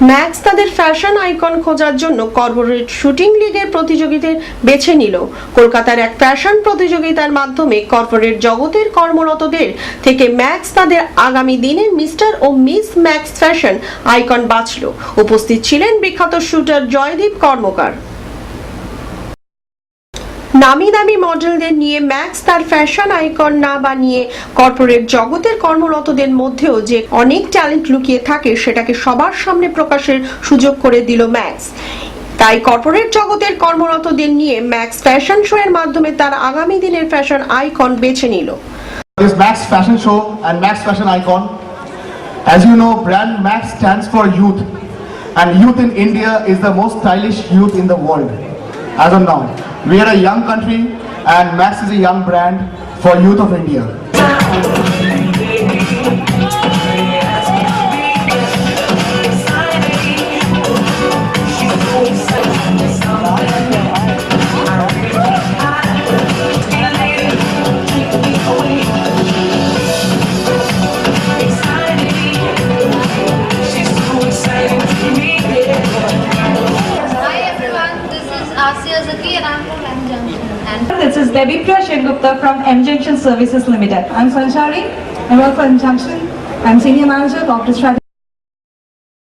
Max তাদের fashion icon খোঁজার জন্য কর্পোরেট শুটিং লিগের প্রতিযোগিতার বেছে নিল। কলকাতার এক ফ্যাশন প্রতিযোগিতার মাধ্যমে কর্পোরেট জগতের কর্মরতদের থেকে ম্যাক্স তাদের আগামী দিনের মিস্টার ও মিস ম্যাক্স ফ্যাশন আইকন বাছল। উপস্থিত ছিলেন বিখ্যাত শুটার জয়দীপ কর্মকার। নামি দামি মডেলদের নিয়ে ম্যাক্স তার ফ্যাশন আইকন না বানিয়ে কর্পোরেট জগতের কর্মরতদের মধ্যেও যে অনেক ট্যালেন্ট লুকিয়ে থাকে সেটাকে সবার সামনে প্রকাশের সুযোগ করে দিল ম্যাক্স। তাই কর্পোরেট জগতের কর্মরতদের নিয়ে ম্যাক্স ফ্যাশন শো এর মাধ্যমে তার আগামী দিনের ফ্যাশন আইকন বেছে নিল। This Max Fashion Show and Max Fashion Icon. As you know, brand Max stands for youth, and youth in India is the most stylish youth in the world. As of now, we are a young country, and Max is a young brand for youth of India. And I'm from M Junction. And this is Devitra Shengupta from M Junction Services Limited. I'm Sanchari. I work for M Junction. I'm Senior Manager, Corporate Strategy.